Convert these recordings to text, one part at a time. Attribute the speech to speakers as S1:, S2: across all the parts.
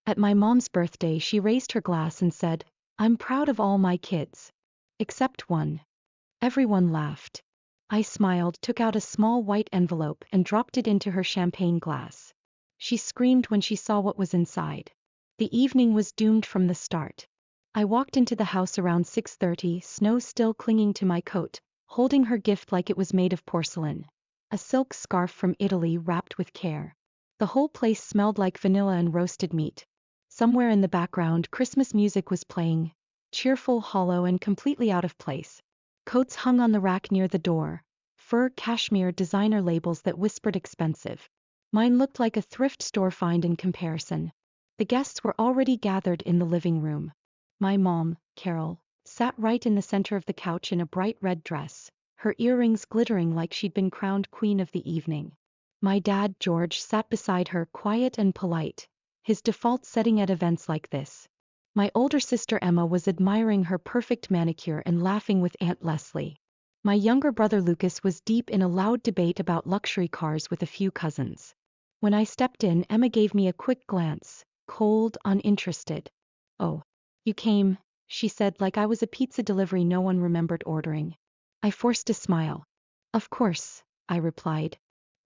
S1: At my mom's birthday, she raised her glass and said, "I'm proud of all my kids. Except one." Everyone laughed. I smiled, took out a small white envelope, and dropped it into her champagne glass. She screamed when she saw what was inside. The evening was doomed from the start. I walked into the house around 6:30, snow still clinging to my coat, holding her gift like it was made of porcelain. A silk scarf from Italy wrapped with care. The whole place smelled like vanilla and roasted meat. Somewhere in the background, Christmas music was playing, cheerful, hollow, and completely out of place. Coats hung on the rack near the door, fur, cashmere, designer labels that whispered expensive. Mine looked like a thrift store find in comparison. The guests were already gathered in the living room. My mom, Carol, sat right in the center of the couch in a bright red dress, her earrings glittering like she'd been crowned queen of the evening. My dad, George, sat beside her, quiet and polite, his default setting at events like this. My older sister Emma was admiring her perfect manicure and laughing with Aunt Leslie. My younger brother Lucas was deep in a loud debate about luxury cars with a few cousins. When I stepped in, Emma gave me a quick glance, cold, uninterested. "Oh, you came," she said like I was a pizza delivery no one remembered ordering. I forced a smile. "Of course," I replied.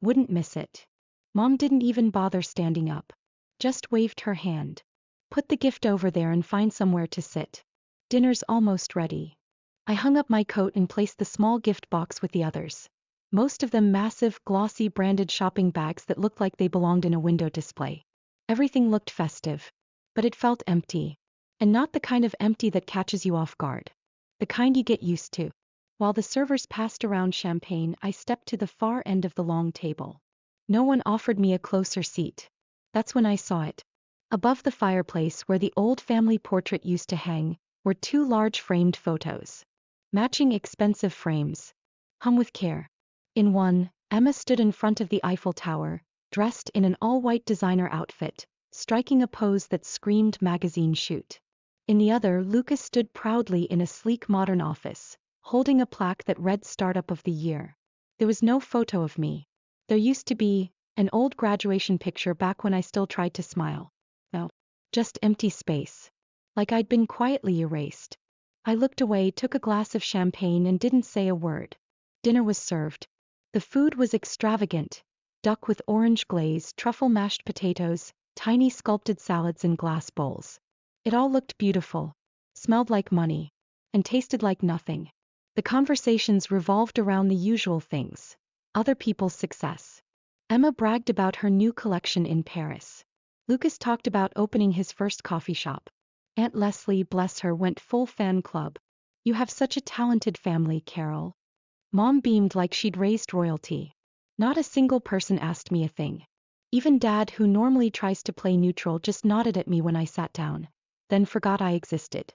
S1: "Wouldn't miss it." Mom didn't even bother standing up. Just waved her hand. "Put the gift over there and find somewhere to sit. Dinner's almost ready." I hung up my coat and placed the small gift box with the others. Most of them massive, glossy, branded shopping bags that looked like they belonged in a window display. Everything looked festive. But it felt empty. And not the kind of empty that catches you off guard. The kind you get used to. While the servers passed around champagne, I stepped to the far end of the long table. No one offered me a closer seat. That's when I saw it. Above the fireplace where the old family portrait used to hang, were two large framed photos. Matching expensive frames. Hung with care. In one, Emma stood in front of the Eiffel Tower, dressed in an all-white designer outfit, striking a pose that screamed magazine shoot. In the other, Lucas stood proudly in a sleek modern office, holding a plaque that read Startup of the Year. There was no photo of me. There used to be an old graduation picture back when I still tried to smile. No, just empty space. Like I'd been quietly erased. I looked away, took a glass of champagne, and didn't say a word. Dinner was served. The food was extravagant. Duck with orange glaze, truffle mashed potatoes, tiny sculpted salads in glass bowls. It all looked beautiful, smelled like money, and tasted like nothing. The conversations revolved around the usual things. Other people's success. Emma bragged about her new collection in Paris. Lucas talked about opening his first coffee shop. Aunt Leslie, bless her, went full fan club. "You have such a talented family, Carol." Mom beamed like she'd raised royalty. Not a single person asked me a thing. Even Dad, who normally tries to play neutral, just nodded at me when I sat down, then forgot I existed.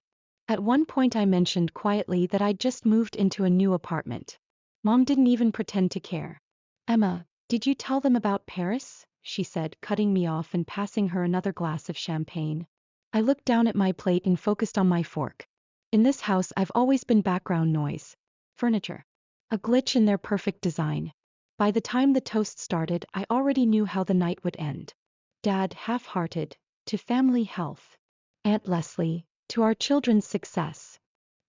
S1: At one point I mentioned quietly that I'd just moved into a new apartment. Mom didn't even pretend to care. "Emma, did you tell them about Paris?" she said, cutting me off and passing her another glass of champagne. I looked down at my plate and focused on my fork. In this house I've always been background noise. Furniture. A glitch in their perfect design. By the time the toast started, I already knew how the night would end. Dad, half-hearted, to family health. Aunt Leslie, to our children's success.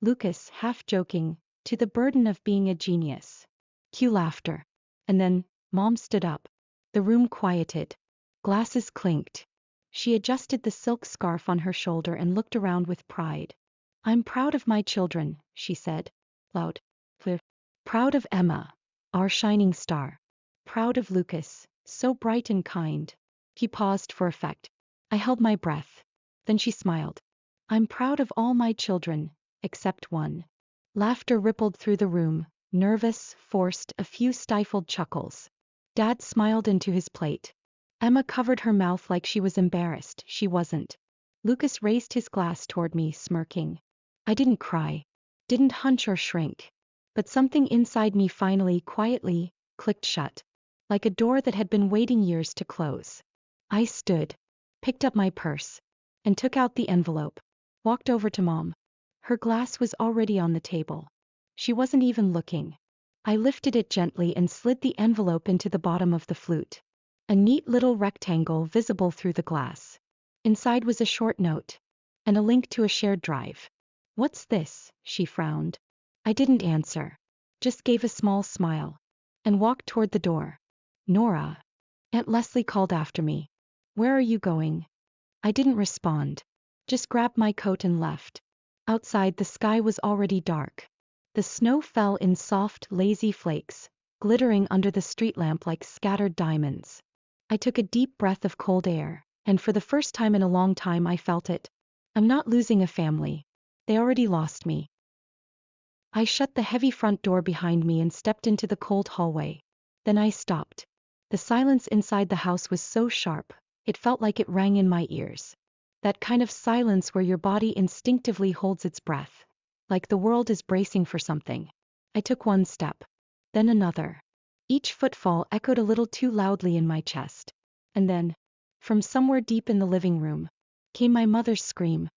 S1: Lucas, half-joking, to the burden of being a genius. Cue laughter. And then, Mom stood up. The room quieted. Glasses clinked. She adjusted the silk scarf on her shoulder and looked around with pride. "I'm proud of my children," she said. Loud. Clear. Proud of Emma, our shining star. Proud of Lucas, so bright and kind. He paused for effect. I held my breath. Then she smiled. "I'm proud of all my children, except one." Laughter rippled through the room, nervous, forced, a few stifled chuckles. Dad smiled into his plate. Emma covered her mouth like she was embarrassed. She wasn't. Lucas raised his glass toward me, smirking. I didn't cry. Didn't hunch or shrink. But something inside me finally, quietly, clicked shut. Like a door that had been waiting years to close. I stood, picked up my purse, and took out the envelope. Walked over to Mom. Her glass was already on the table. She wasn't even looking. I lifted it gently and slid the envelope into the bottom of the flute. A neat little rectangle visible through the glass. Inside was a short note and a link to a shared drive. What's this? She frowned. I didn't answer, just gave a small smile and walked toward the door. Nora. Aunt Leslie called after me. Where are you going? I didn't respond, just grabbed my coat and left. Outside the sky was already dark. The snow fell in soft, lazy flakes, glittering under the street lamp like scattered diamonds. I took a deep breath of cold air, and for the first time in a long time I felt it. I'm not losing a family. They already lost me. I shut the heavy front door behind me and stepped into the cold hallway. Then I stopped. The silence inside the house was so sharp, it felt like it rang in my ears. That kind of silence where your body instinctively holds its breath, like the world is bracing for something. I took one step, then another. Each footfall echoed a little too loudly in my chest. And then, from somewhere deep in the living room, came my mother's scream.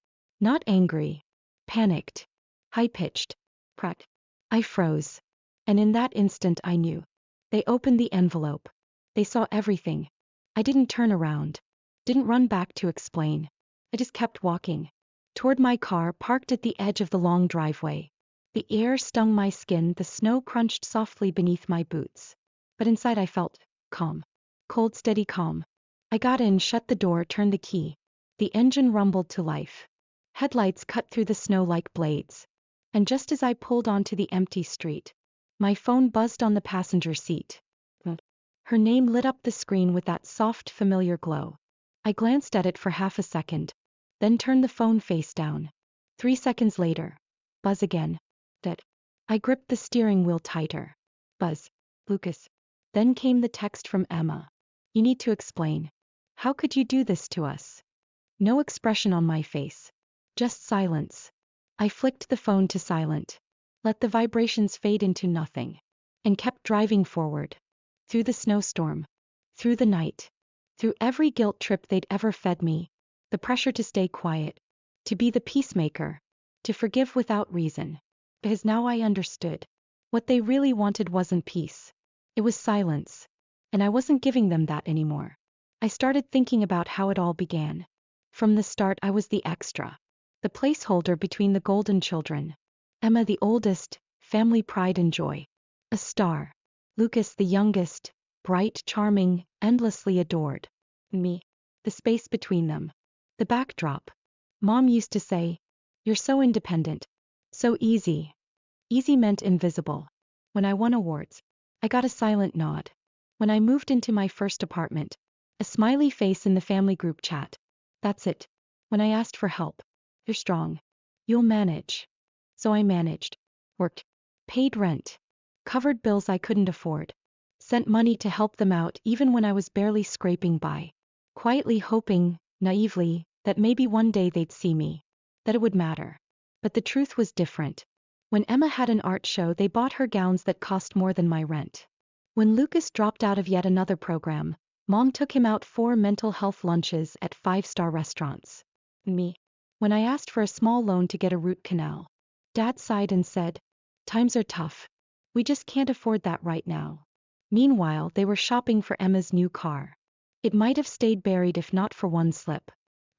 S1: Not angry, panicked, high-pitched. Crack. I froze. And in that instant I knew. They opened the envelope. They saw everything. I didn't turn around. Didn't run back to explain. I just kept walking. Toward my car parked at the edge of the long driveway. The air stung my skin, the snow crunched softly beneath my boots. But inside I felt calm. Cold, steady calm. I got in, shut the door, turned the key. The engine rumbled to life. Headlights cut through the snow like blades. And just as I pulled onto the empty street, my phone buzzed on the passenger seat. Her name lit up the screen with that soft, familiar glow. I glanced at it for half a second, then turned the phone face down. 3 seconds later, buzz again. That. I gripped the steering wheel tighter. Buzz. Lucas. Then came the text from Emma. You need to explain. How could you do this to us? No expression on my face. Just silence. I flicked the phone to silent, let the vibrations fade into nothing, and kept driving forward. Through the snowstorm, through the night, through every guilt trip they'd ever fed me, the pressure to stay quiet, to be the peacemaker, to forgive without reason. Because now I understood. What they really wanted wasn't peace. It was silence. And I wasn't giving them that anymore. I started thinking about how it all began. From the start I was the extra. The placeholder between the golden children. Emma the oldest, family pride and joy. A star. Lucas the youngest, bright, charming, endlessly adored. Me. The space between them. The backdrop. Mom used to say, "You're so independent. So easy." Easy meant invisible. When I won awards, I got a silent nod. When I moved into my first apartment, a smiley face in the family group chat. That's it. When I asked for help, "You're strong. You'll manage." So I managed. Worked. Paid rent. Covered bills I couldn't afford. Sent money to help them out even when I was barely scraping by. Quietly hoping, naively, that maybe one day they'd see me. That it would matter. But the truth was different. When Emma had an art show, they bought her gowns that cost more than my rent. When Lucas dropped out of yet another program, Mom took him out for mental health lunches at 5-star restaurants. Me. When I asked for a small loan to get a root canal, Dad sighed and said, "Times are tough. We just can't afford that right now." Meanwhile, they were shopping for Emma's new car. It might have stayed buried if not for one slip.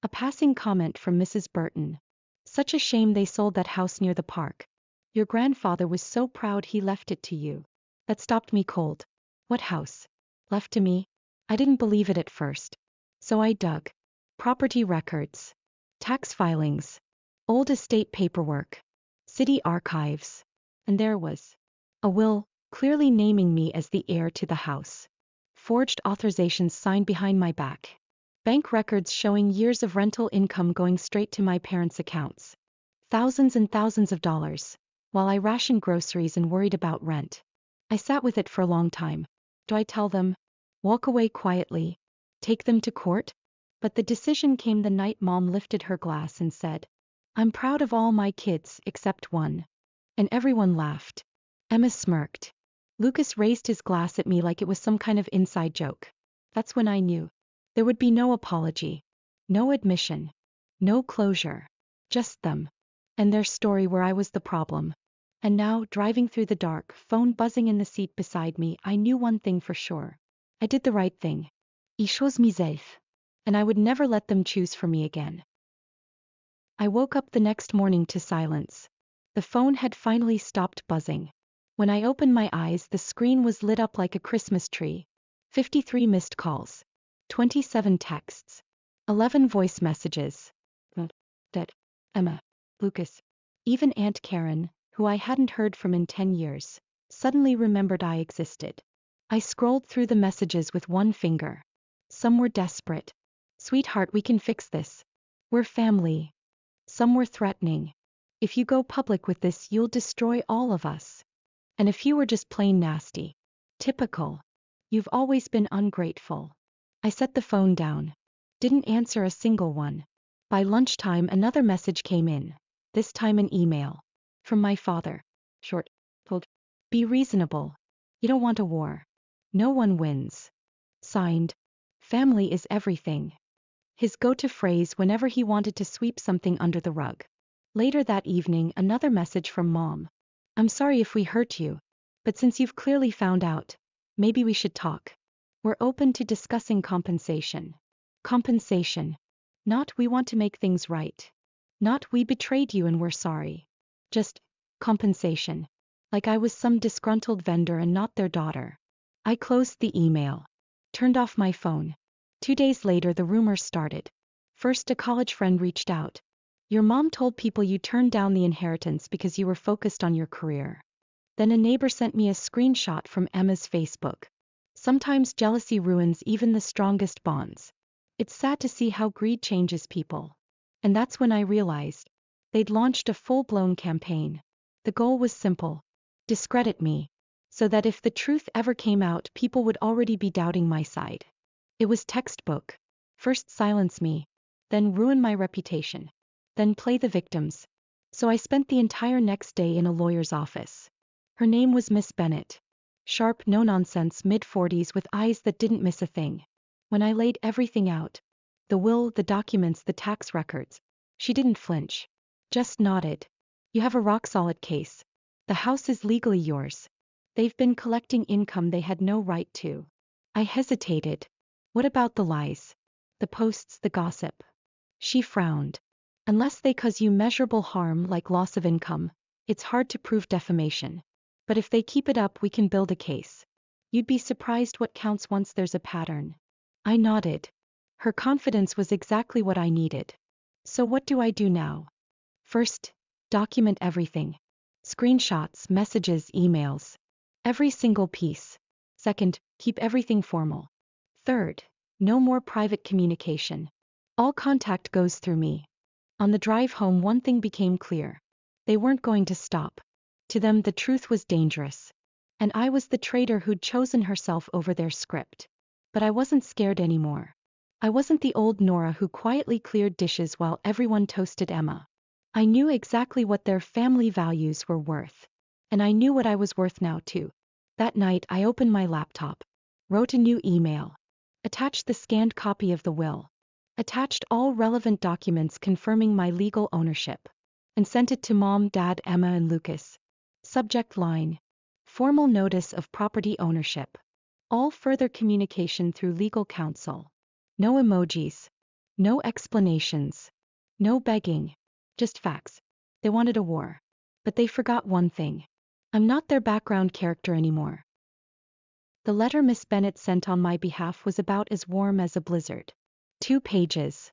S1: A passing comment from Mrs. Burton. "Such a shame they sold that house near the park. Your grandfather was so proud he left it to you." That stopped me cold. What house? Left to me? I didn't believe it at first. So I dug. Property records. Tax filings. Old estate paperwork. City archives. And there was a will, clearly naming me as the heir to the house. Forged authorizations signed behind my back. Bank records showing years of rental income going straight to my parents' accounts. Thousands and thousands of dollars, while I rationed groceries and worried about rent. I sat with it for a long time. Do I tell them? Walk away quietly? Take them to court? But the decision came the night Mom lifted her glass and said, "I'm proud of all my kids except one." And everyone laughed. Emma smirked. Lucas raised his glass at me like it was some kind of inside joke. That's when I knew. There would be no apology. No admission. No closure. Just them. And their story where I was the problem. And now, driving through the dark, phone buzzing in the seat beside me, I knew one thing for sure. I did the right thing. I chose myself. and I would never let them choose for me again. I woke up the next morning to silence. The phone had finally stopped buzzing. When I opened my eyes, the screen was lit up like a Christmas tree. 53 missed calls. 27 texts. 11 voice messages. Dad, Emma, Lucas. Even Aunt Karen, who I hadn't heard from in 10 years, suddenly remembered I existed. I scrolled through the messages with one finger. Some were desperate. Sweetheart, we can fix this. We're family. Some were threatening. If you go public with this, you'll destroy all of us. And a few were just plain nasty. Typical. You've always been ungrateful. I set the phone down. Didn't answer a single one. By lunchtime, another message came in. This time an email. From my father. Short. Told. Be reasonable. You don't want a war. No one wins. Signed. Family is everything. His go-to phrase whenever he wanted to sweep something under the rug. Later that evening, another message from Mom. I'm sorry if we hurt you, but since you've clearly found out, maybe we should talk. We're open to discussing compensation. Compensation. Not we want to make things right. Not we betrayed you and we're sorry. Just compensation. Like I was some disgruntled vendor and not their daughter. I closed the email. Turned off my phone. 2 days later, the rumors started. First, a college friend reached out. Your mom told people you turned down the inheritance because you were focused on your career. Then a neighbor sent me a screenshot from Emma's Facebook. Sometimes jealousy ruins even the strongest bonds. It's sad to see how greed changes people. And that's when I realized they'd launched a full-blown campaign. The goal was simple. Discredit me. So that if the truth ever came out, people would already be doubting my side. It was textbook. First silence me, then ruin my reputation, then play the victims. So I spent the entire next day in a lawyer's office. Her name was Miss Bennett. Sharp, no-nonsense, mid-40s with eyes that didn't miss a thing. When I laid everything out, the will, the documents, the tax records, she didn't flinch. Just nodded. You have a rock-solid case. The house is legally yours. They've been collecting income they had no right to. I hesitated. What about the lies? The posts, the gossip? She frowned. Unless they cause you measurable harm like loss of income, it's hard to prove defamation. But if they keep it up, we can build a case. You'd be surprised what counts once there's a pattern. I nodded. Her confidence was exactly what I needed. So what do I do now? First, document everything. Screenshots, messages, emails. Every single piece. Second, keep everything formal. Third, no more private communication. All contact goes through me. On the drive home, one thing became clear. They weren't going to stop. To them, the truth was dangerous. And I was the traitor who'd chosen herself over their script. But I wasn't scared anymore. I wasn't the old Nora who quietly cleared dishes while everyone toasted Emma. I knew exactly what their family values were worth. And I knew what I was worth now too. That night, I opened my laptop. Wrote a new email. Attached the scanned copy of the will. Attached all relevant documents confirming my legal ownership. And sent it to Mom, Dad, Emma, and Lucas. Subject line. Formal notice of property ownership. All further communication through legal counsel. No emojis. No explanations. No begging. Just facts. They wanted a war. But they forgot one thing. I'm not their background character anymore. The letter Miss Bennett sent on my behalf was about as warm as a blizzard. 2 pages.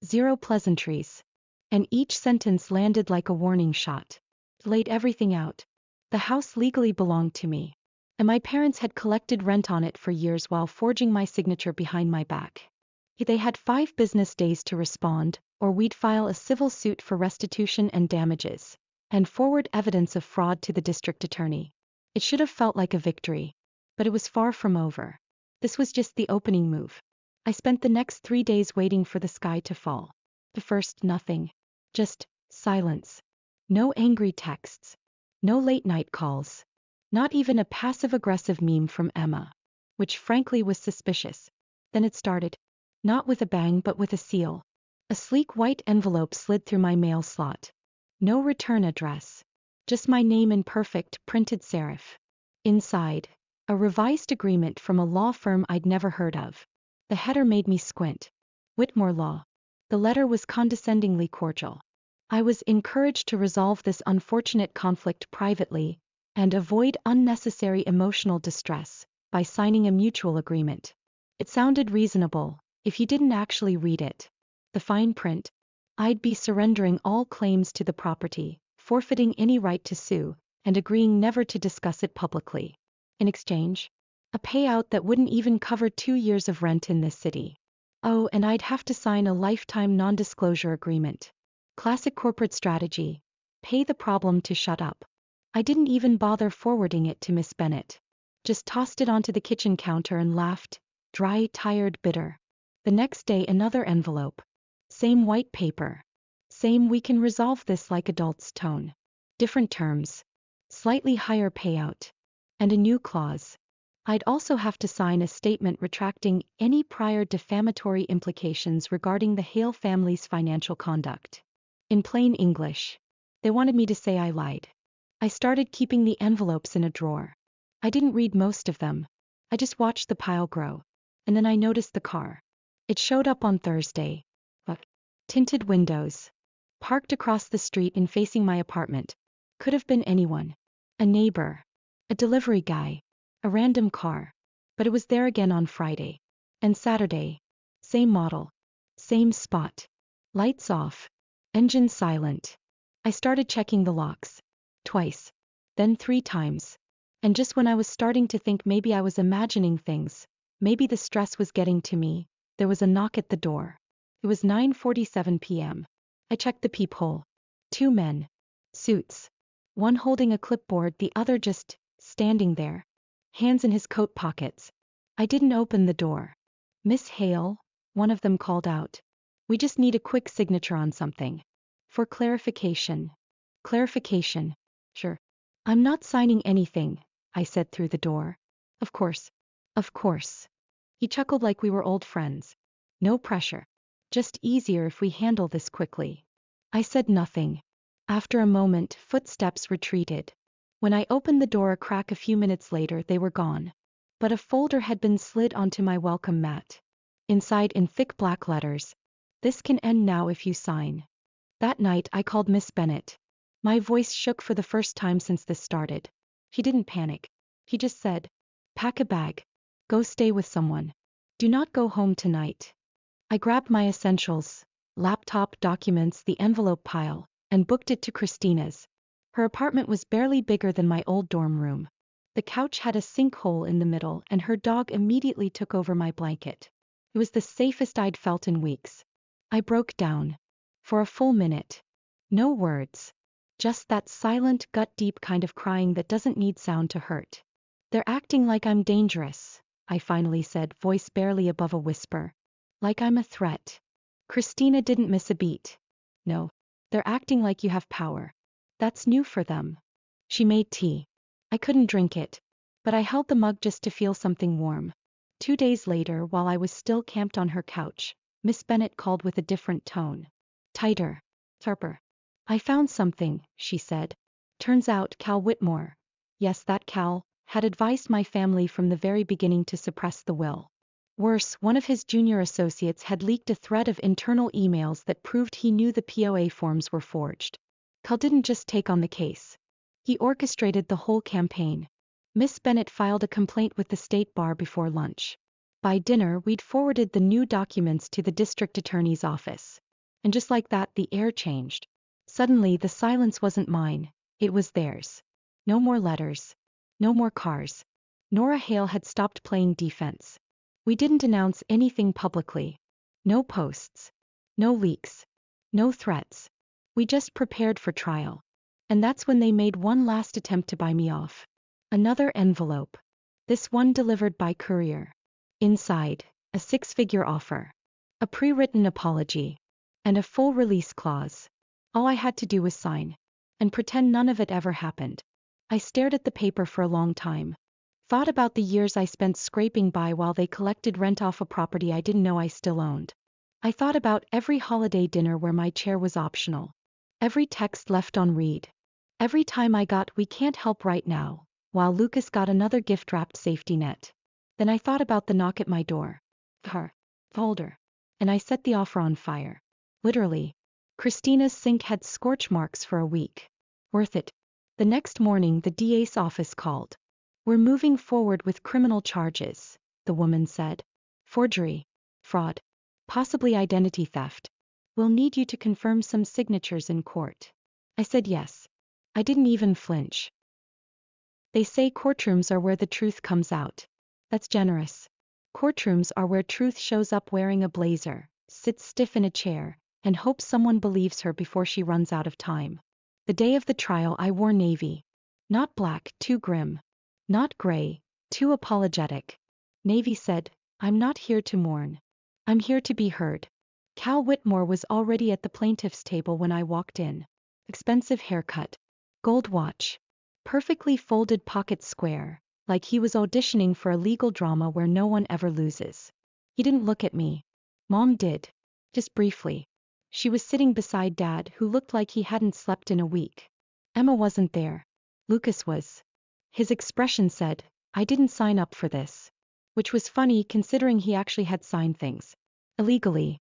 S1: 0 pleasantries. And each sentence landed like a warning shot. Laid everything out. The house legally belonged to me. And my parents had collected rent on it for years while forging my signature behind my back. They had 5 business days to respond, or we'd file a civil suit for restitution and damages, and forward evidence of fraud to the district attorney. It should have felt like a victory. But it was far from over. This was just the opening move. I spent the next 3 days waiting for the sky to fall. The first, nothing. Just silence. No angry texts. No late-night calls. Not even a passive-aggressive meme from Emma. Which frankly was suspicious. Then it started. Not with a bang but with a seal. A sleek white envelope slid through my mail slot. No return address. Just my name in perfect, printed serif. Inside, a revised agreement from a law firm I'd never heard of. The header made me squint. Whitmore Law. The letter was condescendingly cordial. I was encouraged to resolve this unfortunate conflict privately and avoid unnecessary emotional distress by signing a mutual agreement. It sounded reasonable, if you didn't actually read it. The fine print. I'd be surrendering all claims to the property, forfeiting any right to sue, and agreeing never to discuss it publicly. In exchange, a payout that wouldn't even cover 2 years of rent in this city. Oh, and I'd have to sign a lifetime non-disclosure agreement. Classic corporate strategy. Pay the problem to shut up. I didn't even bother forwarding it to Miss Bennet. Just tossed it onto the kitchen counter and laughed, dry, tired, bitter. The next day another envelope. Same white paper. Same we can resolve this like adults tone. Different terms. Slightly higher payout. And a new clause. I'd also have to sign a statement retracting any prior defamatory implications regarding the Hale family's financial conduct. In plain English, they wanted me to say I lied. I started keeping the envelopes in a drawer. I didn't read most of them. I just watched the pile grow. And then I noticed the car. It showed up on Thursday. Tinted windows. Parked across the street and facing my apartment. Could have been anyone. A neighbor. A delivery guy. A random car. But it was there again on Friday. And Saturday. Same model. Same spot. Lights off. Engine silent. I started checking the locks. Twice. Then 3 times. And just when I was starting to think maybe I was imagining things, maybe the stress was getting to me, there was a knock at the door. It was 9:47 p.m. I checked the peephole. 2 men. Suits. One holding a clipboard, the other just standing there. Hands in his coat pockets. I didn't open the door. Miss Hale, one of them called out. We just need a quick signature on something. For clarification. Clarification. Sure. I'm not signing anything, I said through the door. Of course. Of course. He chuckled like we were old friends. No pressure. Just easier if we handle this quickly. I said nothing. After a moment, footsteps retreated. When I opened the door a crack a few minutes later, they were gone. But a folder had been slid onto my welcome mat. Inside in thick black letters. This can end now if you sign. That night I called Miss Bennet. My voice shook for the first time since this started. He didn't panic. He just said, pack a bag. Go stay with someone. Do not go home tonight. I grabbed my essentials, laptop, documents, the envelope pile, and booked it to Christina's. Her apartment was barely bigger than my old dorm room. The couch had a sinkhole in the middle and her dog immediately took over my blanket. It was the safest I'd felt in weeks. I broke down. For a full minute. No words. Just that silent, gut-deep kind of crying that doesn't need sound to hurt. They're acting like I'm dangerous, I finally said, voice barely above a whisper. Like I'm a threat. Christina didn't miss a beat. No. They're acting like you have power. That's new for them. She made tea. I couldn't drink it. But I held the mug just to feel something warm. 2 days later, while I was still camped on her couch, Miss Bennet called with a different tone. Tighter. Sharper. I found something, she said. Turns out Cal Whitmore, yes, that Cal, had advised my family from the very beginning to suppress the will. Worse, one of his junior associates had leaked a thread of internal emails that proved he knew the POA forms were forged. Cal didn't just take on the case. He orchestrated the whole campaign. Miss Bennet filed a complaint with the state bar before lunch. By dinner, we'd forwarded the new documents to the district attorney's office. And just like that, the air changed. Suddenly, the silence wasn't mine, it was theirs. No more letters. No more cars. Nora Hale had stopped playing defense. We didn't announce anything publicly. No posts. No leaks. No threats. We just prepared for trial. And that's when they made one last attempt to buy me off. Another envelope. This one delivered by courier. Inside, a 6-figure offer. A pre-written apology. And a full release clause. All I had to do was sign. And pretend none of it ever happened. I stared at the paper for a long time. Thought about the years I spent scraping by while they collected rent off a property I didn't know I still owned. I thought about every holiday dinner where my chair was optional. Every text left on read. Every time I got "we can't help right now," while Lucas got another gift-wrapped safety net. Then I thought about the knock at my door. Her folder. and I set the offer on fire. Literally. Christina's sink had scorch marks for a week. Worth it. The next morning the DA's office called. We're moving forward with criminal charges, the woman said. Forgery. Fraud. Possibly identity theft. We'll need you to confirm some signatures in court. I said yes. I didn't even flinch. They say courtrooms are where the truth comes out. That's generous. Courtrooms are where truth shows up wearing a blazer, sits stiff in a chair, and hopes someone believes her before she runs out of time. The day of the trial I wore navy. Not black, too grim. Not gray, too apologetic. Navy said, I'm not here to mourn. I'm here to be heard. Cal Whitmore was already at the plaintiff's table when I walked in. Expensive haircut. Gold watch. Perfectly folded pocket square, like he was auditioning for a legal drama where no one ever loses. He didn't look at me. Mom did. Just briefly. She was sitting beside Dad, who looked like he hadn't slept in a week. Emma wasn't there. Lucas was. His expression said, I didn't sign up for this. Which was funny considering he actually had signed things. Illegally.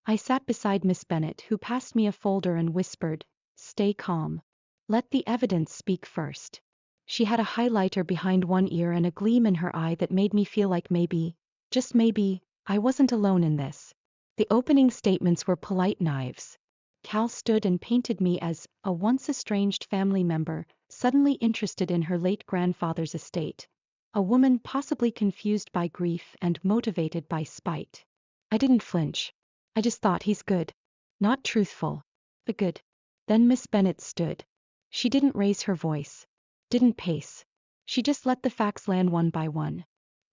S1: I sat beside Miss Bennet, who passed me a folder and whispered, Stay calm. Let the evidence speak first. She had a highlighter behind one ear and a gleam in her eye that made me feel like maybe, just maybe, I wasn't alone in this. The opening statements were polite knives. Cal stood and painted me as a once estranged family member, suddenly interested in her late grandfather's estate. A woman possibly confused by grief and motivated by spite. I didn't flinch. I just thought he's good. Not truthful, but good. Then Miss Bennet stood. She didn't raise her voice. Didn't pace. She just let the facts land one by one.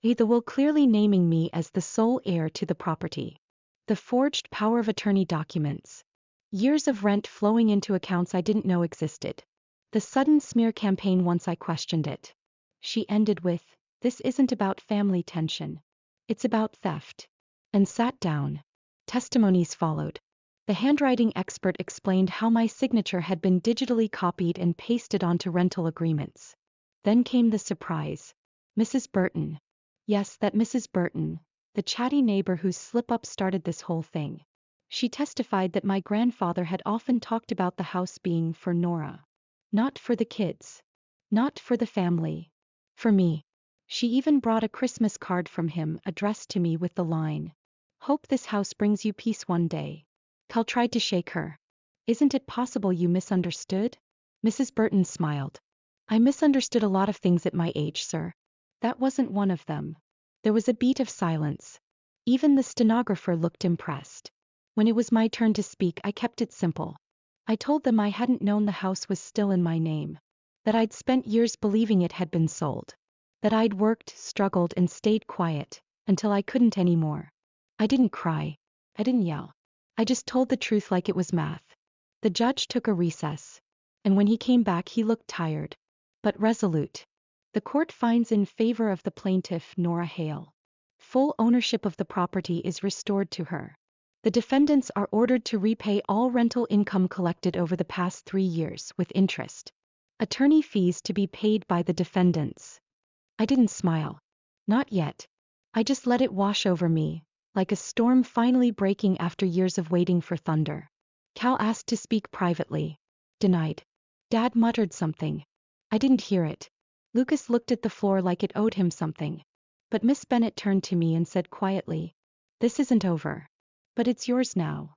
S1: The will clearly naming me as the sole heir to the property. The forged power of attorney documents. Years of rent flowing into accounts I didn't know existed. The sudden smear campaign once I questioned it. She ended with, this isn't about family tension. It's about theft. And sat down. Testimonies followed. The handwriting expert explained how my signature had been digitally copied and pasted onto rental agreements. Then came the surprise. Mrs. Burton. Yes, that Mrs. Burton, the chatty neighbor whose slip-up started this whole thing. She testified that my grandfather had often talked about the house being for Nora. Not for the kids. Not for the family. For me. She even brought a Christmas card from him addressed to me with the line, Hope this house brings you peace one day. Cal tried to shake her. Isn't it possible you misunderstood? Mrs. Burton smiled. I misunderstood a lot of things at my age, sir. That wasn't one of them. There was a beat of silence. Even the stenographer looked impressed. When it was my turn to speak, I kept it simple. I told them I hadn't known the house was still in my name. That I'd spent years believing it had been sold. That I'd worked, struggled, and stayed quiet, until I couldn't anymore. I didn't cry. I didn't yell. I just told the truth like it was math. The judge took a recess. And when he came back he looked tired. But resolute. The court finds in favor of the plaintiff, Nora Hale. Full ownership of the property is restored to her. The defendants are ordered to repay all rental income collected over the past 3 years with interest. Attorney fees to be paid by the defendants. I didn't smile. Not yet. I just let it wash over me, like a storm finally breaking after years of waiting for thunder. Cal asked to speak privately. Denied. Dad muttered something. I didn't hear it. Lucas looked at the floor like it owed him something. But Miss Bennet turned to me and said quietly, This isn't over. But it's yours now.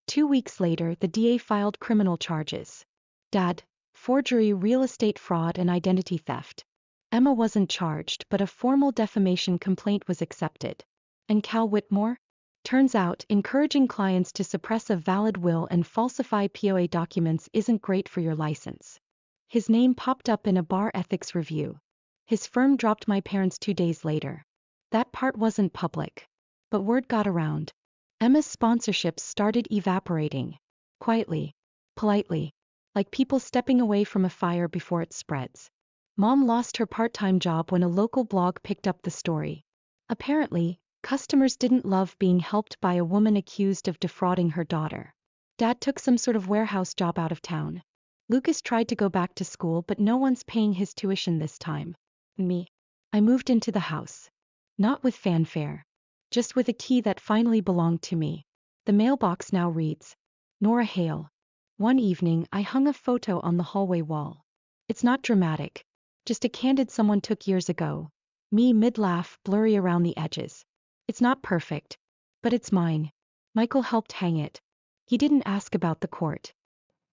S1: 2 weeks later, the DA filed criminal charges. Dad, forgery, real estate fraud, and identity theft. Emma wasn't charged, but a formal defamation complaint was accepted. And Cal Whitmore? Turns out, encouraging clients to suppress a valid will and falsify POA documents isn't great for your license. His name popped up in a bar ethics review. His firm dropped my parents 2 days later. That part wasn't public. But word got around. Emma's sponsorships started evaporating. Quietly. Politely. Like people stepping away from a fire before it spreads. Mom lost her part-time job when a local blog picked up the story. Apparently, customers didn't love being helped by a woman accused of defrauding her daughter. Dad took some sort of warehouse job out of town. Lucas tried to go back to school, but no one's paying his tuition this time. Me. I moved into the house. Not with fanfare. Just with a key that finally belonged to me. The mailbox now reads, Nora Hale. One evening, I hung a photo on the hallway wall. It's not dramatic. Just a candid someone took years ago. Me mid-laugh, blurry around the edges. It's not perfect. But it's mine. Michael helped hang it. He didn't ask about the court.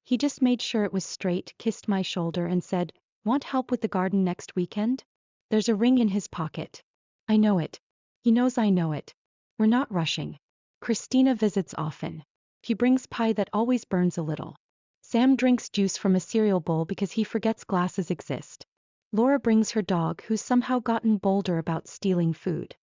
S1: He just made sure it was straight, kissed my shoulder and said, Want help with the garden next weekend? There's a ring in his pocket. I know it. He knows I know it. We're not rushing. Christina visits often. She brings pie that always burns a little. Sam drinks juice from a cereal bowl because he forgets glasses exist. Laura brings her dog who's somehow gotten bolder about stealing food.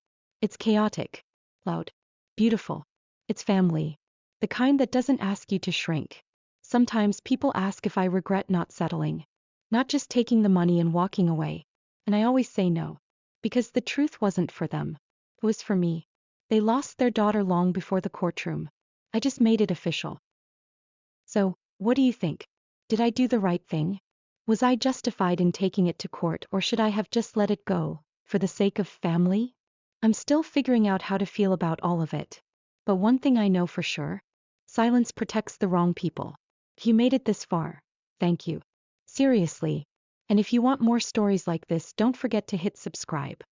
S1: It's chaotic. Loud. Beautiful. It's family. The kind that doesn't ask you to shrink. Sometimes people ask if I regret not settling. Not just taking the money and walking away. And I always say no. Because the truth wasn't for them. It was for me. They lost their daughter long before the courtroom. I just made it official. So, what do you think? Did I do the right thing? Was I justified in taking it to court, or should I have just let it go, for the sake of family? I'm still figuring out how to feel about all of it. But one thing I know for sure. Silence protects the wrong people. If you made it this far, thank you. Seriously. And if you want more stories like this, don't forget to hit subscribe.